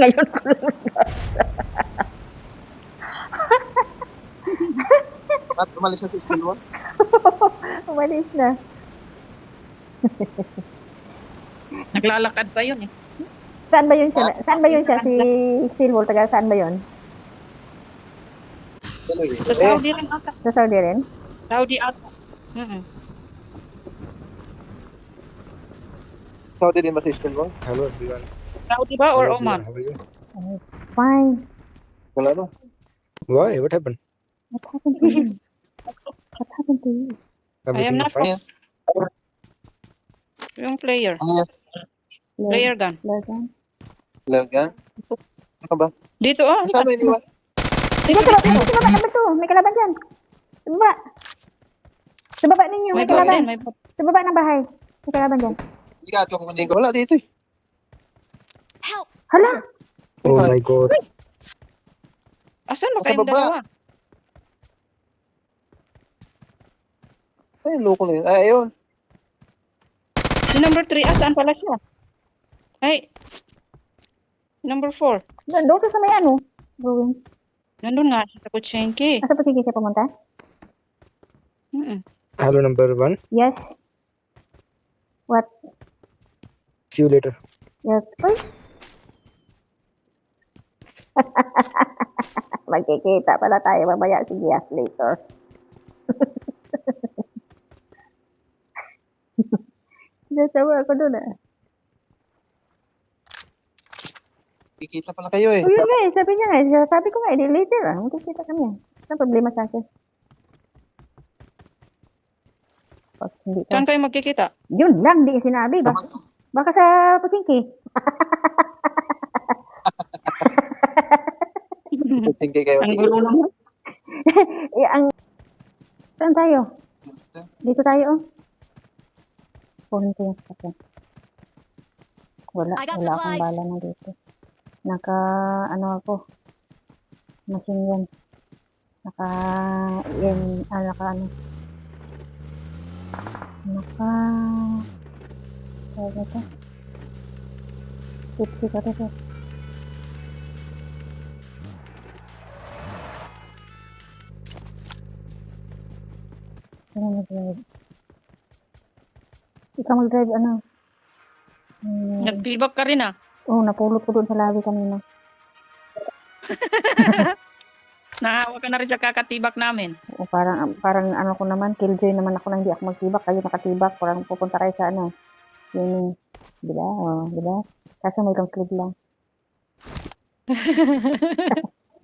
Ngayon ko lumabas. At umalis na si Steel Wall. Umalis na. Naglalakad pa yun eh. Saan ba yun siya? Saan ba yun siya? Si Steel Wall, taga saan ba yun? Sa Saudi rin ata. Sa Saudi rin? Saudi ata. Saudi din ba si Steel Wall? Hello everyone. Saudi ba or Hello Oman? everyone. How are you? Fine. Wala no. Why? What happened? What happened to you? What happened to you? Everything not is fine. Yung player. Ano yan? Player gun. Logan? Logan? Ano ba? Dito oh. Saan mo iniwan? Dito sa baba, number 2. May kalaban dyan. Sa baba. Sa baba ninyo, may May bot kalaban. din, may bot. Sa baba ng bahay. May kalaban dyan. Hindi ka ito kung ko. Wala dito eh. Hala! Oh my god. Asan ba Sa kayong baba. dalawa? Ay, loko na yun. Ay, ayun. Yung number 3, saan pala siya? Ay. Number 4. Doon sa may ano? Ruins. Nandun nga siya sa Kuchenki. Asa po sige siya pumunta? Hello number 1. Yes. What? See you later. Yes. Uy! Magkikita pala tayo mamaya. Sige, later. Natawa ako doon ah. Kikita pala kayo eh. O yun nga eh, sabi niya nga, sabi ko nga, later ah, magkikita kami. Ano problema sa akin? Pag hindi ka. Saan kayo magkikita? Yun lang, di sinabi. Baka sa Puchingki. Sige kayo. Ang gulo naman. Saan tayo? Dito tayo oh. Kunin ko yung sakyan. Wala akong bala na dito. Naka, ano ako, machine gun. Naka, tawag ito. 50 ka ito. Ano mag-drive? Ikaw mag-drive, ano? Nag-feedback ka rin ah. Oh, napulot ko doon sa labi kanina. Nahawa ka na rin sa kakatibak namin. O, parang ano ko naman, killjoy naman ako na hindi ako magtibak. Kayo nakatibak, parang pupunta kayo sa ano. Yun, diba? O, diba? Kaso may long sleeve lang.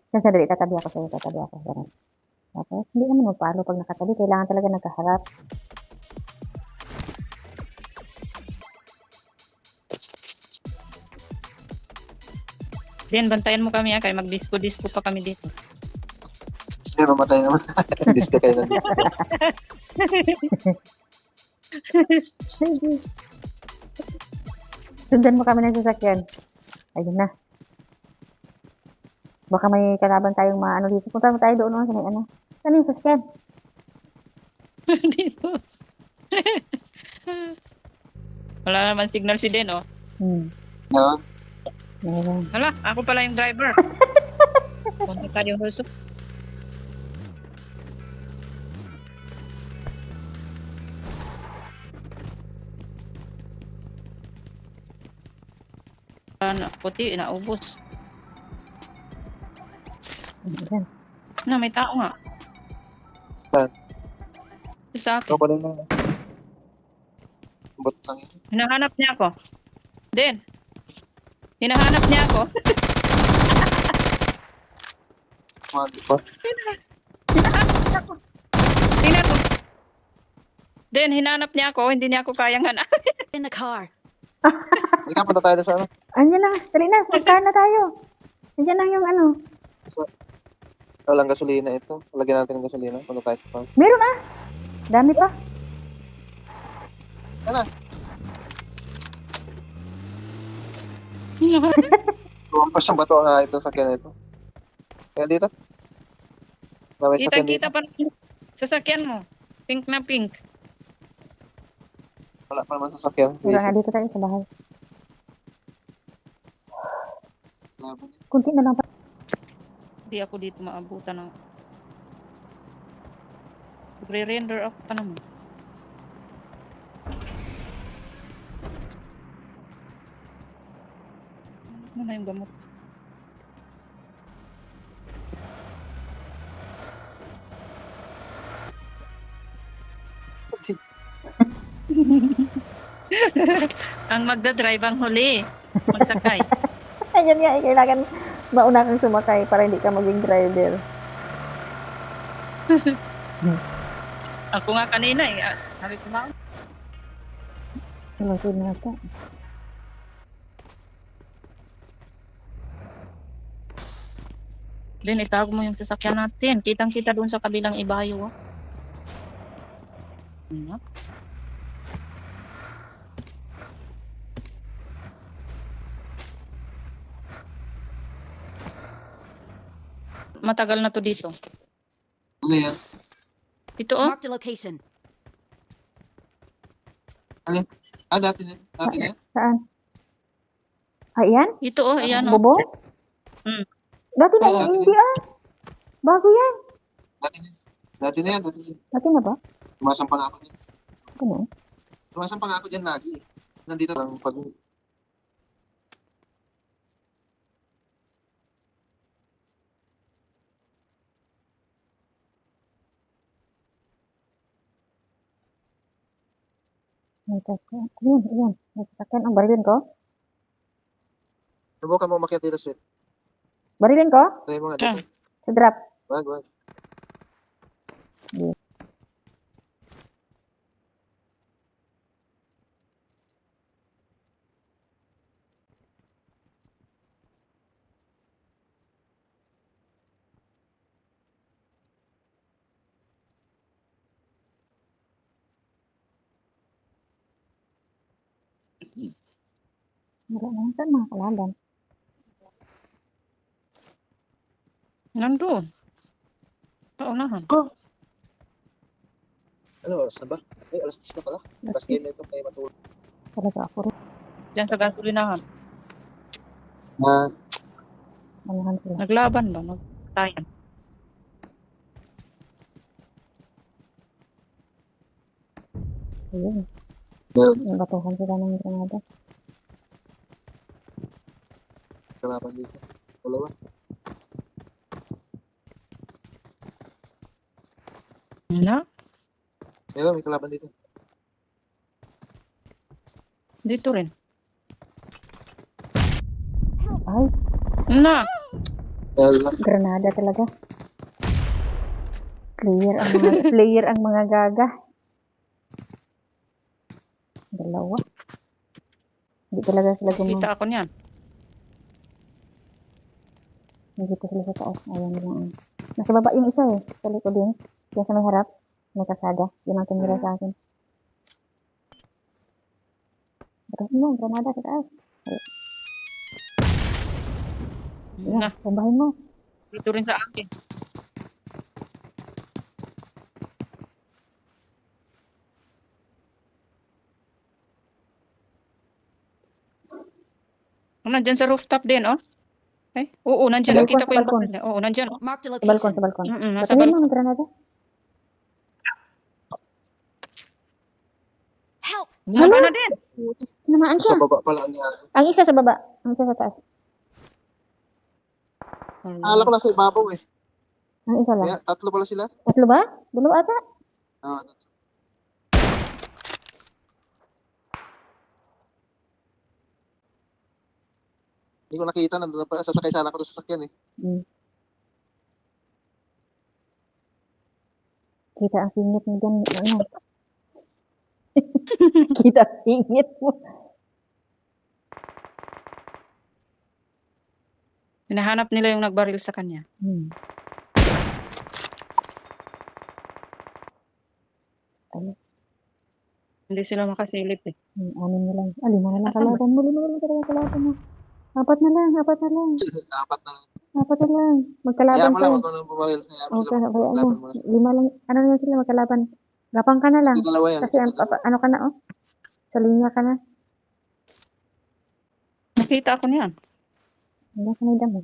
Sandali, tatabi ako sa'yo, tatabi ako. Ganun. Tapos, hindi naman magpalo pag nakatabi. Kailangan talaga nagkaharap. Then, bantayan mo kami kaya mag-disco-disco pa kami dito. Hindi, mamatay naman. Disco kayo na disco. Sundan mo kami ng sasakyan. Ayun na. Baka may kalaban tayong maano dito. Punta mo tayo doon sa may ano. Saan yung sasakyan? Dito. Wala naman signal si Den, oh. No? Ayun. Hala, ako pala yung driver. Punta tayo huso. Puti, naubos. Ayun. Na, may tao nga. Saan? Sa akin. Ako rin na. Bot lang yun. Hinahanap niya ako. Den. Hinahanap niya ako. Mali pa. Hinahanap ako. Tingnan mo. Den, hinanap niya ako. Hindi niya ako kayang hanapin. In the car. Hindi ka punta tayo sa ano? Andiyan lang. Dali na. Magkaan na tayo. Andiyan lang yung ano. Walang gasolina ito. Lagyan natin ng gasolina. Punta tayo sa farm. Meron ah. Dami pa. Ano? Hinahanap. Lumampas ang bato nga ito sa sakyan ito. Kaya dito. Na may sakyan dito. Kita-kita pa rin. Sasakyan mo. Pink na pink. Wala pa naman sa sakyan. Meron nga dito tayo sa bahay. kalaban niya. Kunti na lang pa. Hindi ako dito maabutan ng... Re-render ako pa naman. Ano na yung gamot? Ang magdadrive ang huli. Magsakay. Ayun nga, kailangan mauna kang sumakay para hindi ka maging driver. Ako nga kanina eh. Sabi ko ba? Ano na ito? Lin, itago mo yung sasakyan natin. Kitang-kita doon sa kabilang ibayo. Oh. Ano? Matagal na to dito. Ano yan? Ito oh. Marked a location. Dati na. Dati na yan? Saan? Yan? Ito oh, ayan oh. Bobo? Hmm. Dati na Oo. yan, hindi Bago yan. Dati na. Dati na yan. Dati na. Dati na ba? Tumasang pa nga ako dyan. Ano? Tumasang pa nga ako dyan lagi. Nandito lang pag... May sasakyan. Ayun. May sasakyan. Ang barilin ko? Subukan mo umakyat dito, sweet. Barilin ko? Try mo nga Saan? dito. Sa drop. Wag. Wala naman saan mga kalaban. Nandun. Paunahan. Ano oras na ba? Ay, alas 10 na pala. Last game na ito kayo matulog. Talaga ako rin. Diyan sa gasolinahan. Manahan sila. Naglaban ba? Nagtayan. Ayun. Meron. Batuhan sila ng granada. Kalaban dito. Dalawa. Na? Meron, may kalaban dito. Dito rin. Ay, Na! granada talaga. Player ang mga gaga. Dalawa. Hindi talaga sila Kita ako niyan. Nandito sila sa taas. Ayan lang. Nasa baba yung isa eh. Sa likod din. Yan sa may harap. May kasada. Yun ang tumira sa akin. Barahin mo. Granada sa taas. Yan. Na. Sambahin mo. Dito rin sa akin. Nandyan sa rooftop din, oh. Eh, oo, nandyan. Sa Nakita ko balkon, yung sa balkon. baril niya. Oo, nandyan, oh. Marked a Sa balkon, location. sa balkon. Nasa Patingin mo balkon. ang granada. Help! Bumaba na din. Tinamaan siya. Sa baba pala niya. Ang isa sa baba. Ang isa sa taas. Akala ko nasa ibabaw eh. Ang isa lang. Kaya, tatlo pala sila. Tatlo ba? Dalawa ata. Tatlo. Hindi ko nakita, nandun na pa, sasakay sana ako doon sa sakyan eh. Hmm. Kita ang singit mo dyan. Ano? Kita ang singit mo. Hinahanap nila yung nagbaril sa kanya. Hmm. Hindi sila makasilip eh. Anin na lang. Lima na lang kalaban mo. Lima na lang talaga kalaban mo. Apat na lang. Apat na lang. Apat na lang. Kaya Magkalaban mo lang, ka. huwag ko nang bumawil. Kaya mo O, sila kaya mo. maglaban mo na. Lima lang. Ano na sila magkalaban. Gapang ka na lang. Ito dalawa yan. Kasi ano ka na oh. Sa linya ka na. Nakita ako niyan. Hanggang sa may damo.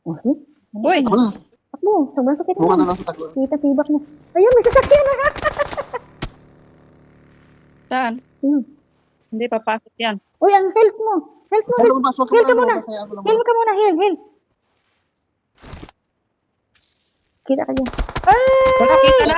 Oh, see? Uy, Tama na. Takbo, sobrang sakit Buka mo. na lang sa taglo. Kita tibak mo. Ayun, may sasakyan na. saan? Ayun. Hindi papasok yan. Uy, ang health mo. Health mo. Ay, lumabas. Huwag ka Heal ka muna muna. lumabas. Hayaan mo lang Heal muna. ka muna, heal. Kita ka dyan. Ah! Wala kita na.